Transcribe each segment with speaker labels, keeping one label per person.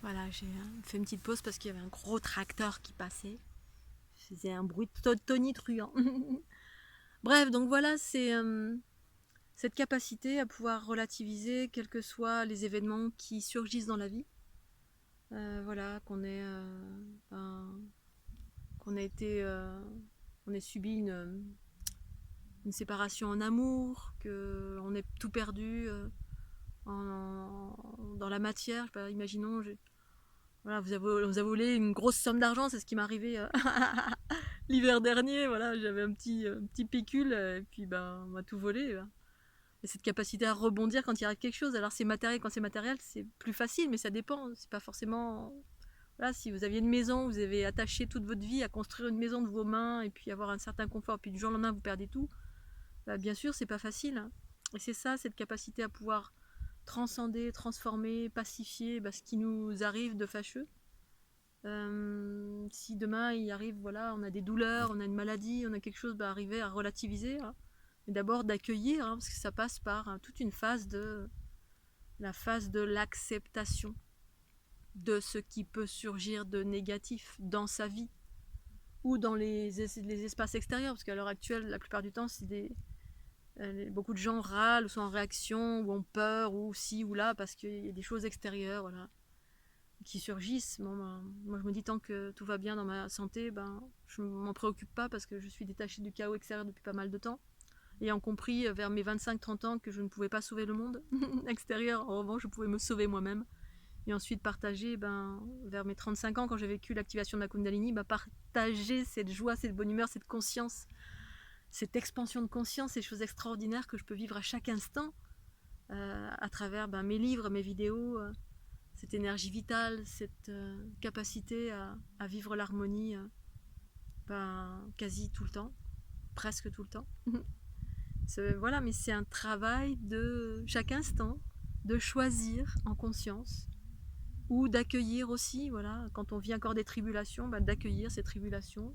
Speaker 1: Voilà, j'ai fait une petite pause parce qu'il y avait un gros tracteur qui passait. Je faisais un bruit tonitruant. Bref, donc voilà, c'est cette capacité à pouvoir relativiser quels que soient les événements qui surgissent dans la vie. Voilà, qu'on ait été, on ait subi une séparation en amour, qu'on ait tout perdu dans la matière. Je sais pas, imaginons, voilà, vous avez volé une grosse somme d'argent, c'est ce qui m'est arrivé l'hiver dernier. Voilà, j'avais un petit pécule, et puis ben, on m'a tout volé. Et cette capacité à rebondir quand il arrive quelque chose. Alors c'est matériel, quand c'est matériel, c'est plus facile, mais ça dépend. C'est pas forcément. Voilà, si vous aviez une maison, vous avez attaché toute votre vie à construire une maison de vos mains et puis avoir un certain confort, puis du jour au lendemain vous perdez tout, bah, bien sûr c'est pas facile, hein. Et c'est ça, cette capacité à pouvoir transcender, transformer, pacifier ce qui nous arrive de fâcheux. Si demain il arrive, voilà, on a des douleurs, on a une maladie, on a quelque chose, arriver à relativiser, hein. Mais d'abord d'accueillir, hein, parce que ça passe par toute une phase la phase de l'acceptation de ce qui peut surgir de négatif dans sa vie ou dans les espaces extérieurs, parce qu'à l'heure actuelle, la plupart du temps, beaucoup de gens râlent ou sont en réaction ou ont peur ou ci ou là parce qu'il y a des choses extérieures, voilà, qui surgissent. Bon, ben, moi, je me dis, tant que tout va bien dans ma santé, ben, je ne m'en préoccupe pas parce que je suis détachée du chaos extérieur depuis pas mal de temps. Ayant compris vers mes 25-30 ans que je ne pouvais pas sauver le monde extérieur, en revanche, je pouvais me sauver moi-même. Et ensuite partager, vers mes 35 ans, quand j'ai vécu l'activation de ma Kundalini, partager cette joie, cette bonne humeur, cette conscience, cette expansion de conscience, ces choses extraordinaires que je peux vivre à chaque instant, à travers mes livres, mes vidéos, cette énergie vitale, cette capacité à vivre l'harmonie quasi tout le temps, presque tout le temps. Voilà, mais c'est un travail de chaque instant, de choisir en conscience, ou d'accueillir aussi, voilà, quand on vit encore des tribulations, d'accueillir ces tribulations,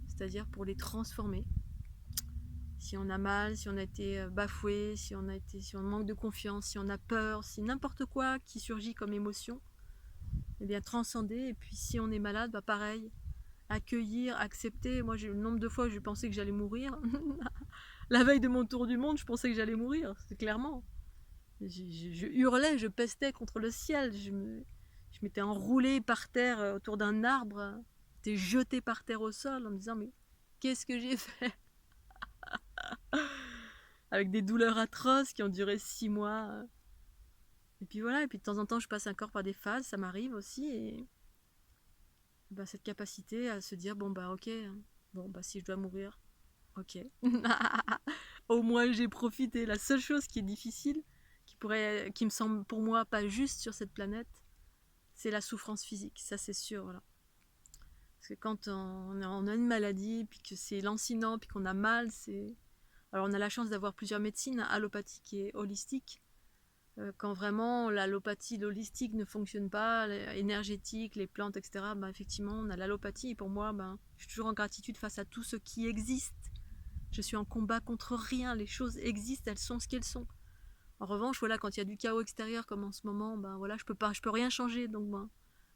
Speaker 1: c'est-à-dire pour les transformer. Si on a mal, si on a été bafoué, si on manque de confiance, si on a peur, si n'importe quoi qui surgit comme émotion, eh bien transcender. Et puis si on est malade, pareil, accueillir, accepter. Moi, le nombre de fois où je pensais que j'allais mourir. La veille de mon tour du monde, je pensais que j'allais mourir, c'est clairement. Je hurlais, je pestais contre le ciel. Je m'étais enroulée par terre autour d'un arbre. J'étais jetée par terre au sol en me disant, mais qu'est-ce que j'ai fait? Avec des douleurs atroces qui ont duré 6 mois. Et puis voilà, et puis de temps en temps, je passe encore par des phases, ça m'arrive aussi. Et cette capacité à se dire, bon ok, si je dois mourir, ok. Au moins j'ai profité. La seule chose qui est difficile, qui me semble pour moi pas juste sur cette planète, c'est la souffrance physique, ça c'est sûr, voilà. Parce que quand on a une maladie, puis que c'est lancinant, puis qu'on a mal, c'est... Alors on a la chance d'avoir plusieurs médecines, allopathique et holistique. Quand vraiment l'allopathie, l'holistique ne fonctionne pas, l'énergétique, les plantes, etc., effectivement, on a l'allopathie. Et pour moi, je suis toujours en gratitude face à tout ce qui existe. Je suis en combat contre rien. Les choses existent, elles sont ce qu'elles sont. En revanche, voilà, quand il y a du chaos extérieur, comme en ce moment, voilà, je peux rien changer. Donc,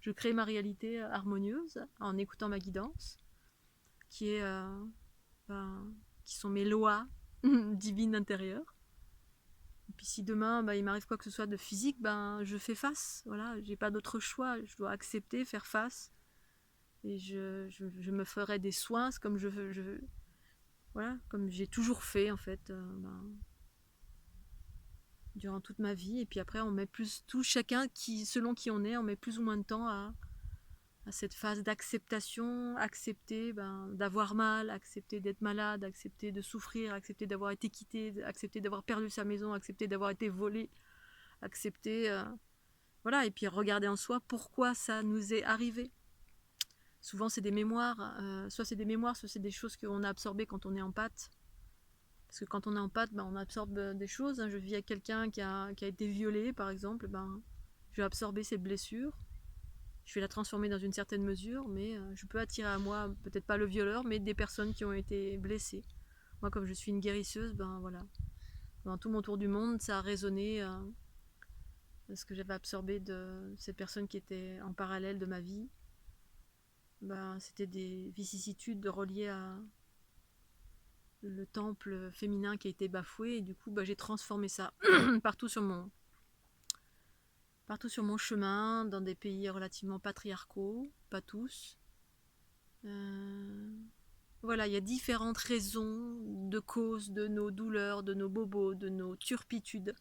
Speaker 1: je crée ma réalité harmonieuse en écoutant ma guidance, qui est, qui sont mes lois divines intérieures. Et puis si demain il m'arrive quoi que ce soit de physique, je fais face. Voilà, j'ai pas d'autre choix. Je dois accepter, faire face. Et je me ferai des soins comme voilà, comme j'ai toujours fait en fait, durant toute ma vie. Et puis après, on met chacun selon qui on est, on met plus ou moins de temps à cette phase d'acceptation, accepter d'avoir mal, accepter d'être malade, accepter de souffrir, accepter d'avoir été quitté, accepter d'avoir perdu sa maison, accepter d'avoir été volé, accepter, voilà, et puis regarder en soi pourquoi ça nous est arrivé. Souvent c'est des mémoires, soit c'est des mémoires, soit c'est des choses qu'on a absorbées quand on est empathe. Parce que quand on est empathe, on absorbe des choses. Je vis avec quelqu'un qui a été violé, par exemple, je vais absorber ses blessures. Je vais la transformer dans une certaine mesure, mais je peux attirer à moi, peut-être pas le violeur, mais des personnes qui ont été blessées. Moi, comme je suis une guérisseuse, voilà. Dans tout mon tour du monde, ça a résonné ce que j'avais absorbé de ces personnes qui étaient en parallèle de ma vie, ben, c'était des vicissitudes reliées à le temple féminin qui a été bafoué, et du coup ben, j'ai transformé ça partout sur mon chemin, dans des pays relativement patriarcaux, pas tous. Voilà, il y a différentes raisons de cause de nos douleurs, de nos bobos, de nos turpitudes.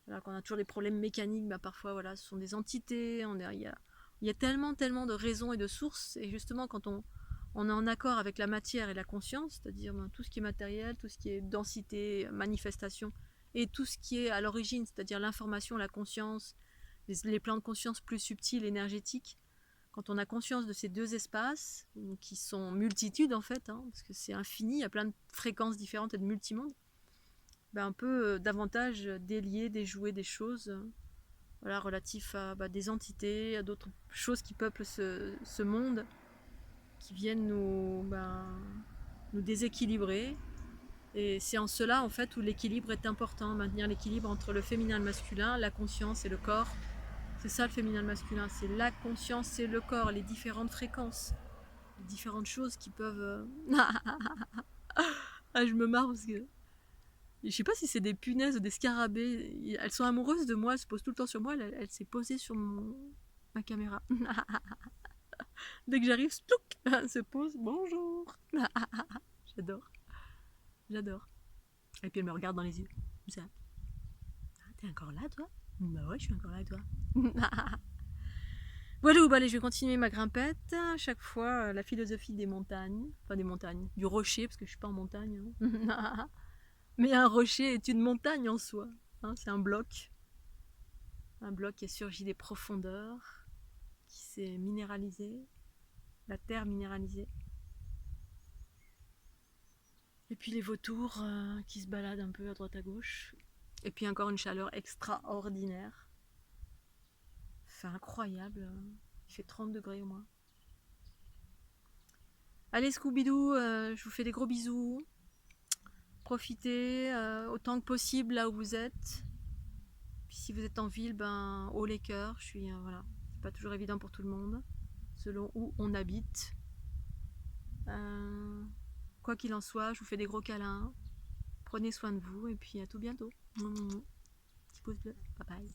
Speaker 1: Voilà, qu'on a toujours des problèmes mécaniques, bah parfois voilà, ce sont des entités, il y a tellement, tellement de raisons et de sources, et justement quand on est en accord avec la matière et la conscience, c'est-à-dire ben, tout ce qui est matériel, tout ce qui est densité, manifestation, et tout ce qui est à l'origine, c'est-à-dire l'information, la conscience, les plans de conscience plus subtils, énergétiques, quand on a conscience de ces deux espaces, qui sont multitudes en fait, hein, parce que c'est infini, il y a plein de fréquences différentes et de multimondes, ben, on peut davantage délier, déjouer des choses voilà, relatifs à des entités, à d'autres choses qui peuplent ce monde, qui viennent nous déséquilibrer. Et c'est en cela en fait où l'équilibre est important, maintenir l'équilibre entre le féminin et le masculin, la conscience et le corps. C'est ça le féminin et le masculin, c'est la conscience et le corps, les différentes fréquences, les différentes choses qui peuvent... ah, je me marre parce que... Je sais pas si c'est des punaises ou des scarabées. Elles sont amoureuses de moi, elles se posent tout le temps sur moi. Elle s'est posée sur ma caméra. Dès que j'arrive, splouc, elle se pose. Bonjour. J'adore. J'adore. Et puis elle me regarde dans les yeux. Ça. Ah, t'es encore là, toi? Bah ouais, je suis encore là, toi. Voilà, bah allez, je vais continuer ma grimpette. Chaque fois, la philosophie des montagnes. Enfin, des montagnes. Du rocher, parce que je suis pas en montagne. Hein. Mais un rocher est une montagne en soi. Hein, c'est un bloc. Un bloc qui est surgi des profondeurs, qui s'est minéralisé, la terre minéralisée. Et puis les vautours qui se baladent un peu à droite à gauche. Et puis encore une chaleur extraordinaire. C'est incroyable. Il fait 30 degrés au moins. Allez Scooby-Doo, je vous fais des gros bisous. Profitez autant que possible là où vous êtes. Puis si vous êtes en ville, ben haut les cœurs. Je suis voilà, c'est pas toujours évident pour tout le monde, selon où on habite. Quoi qu'il en soit, je vous fais des gros câlins. Prenez soin de vous et puis à tout bientôt. Petit pouce bleu. Bye bye.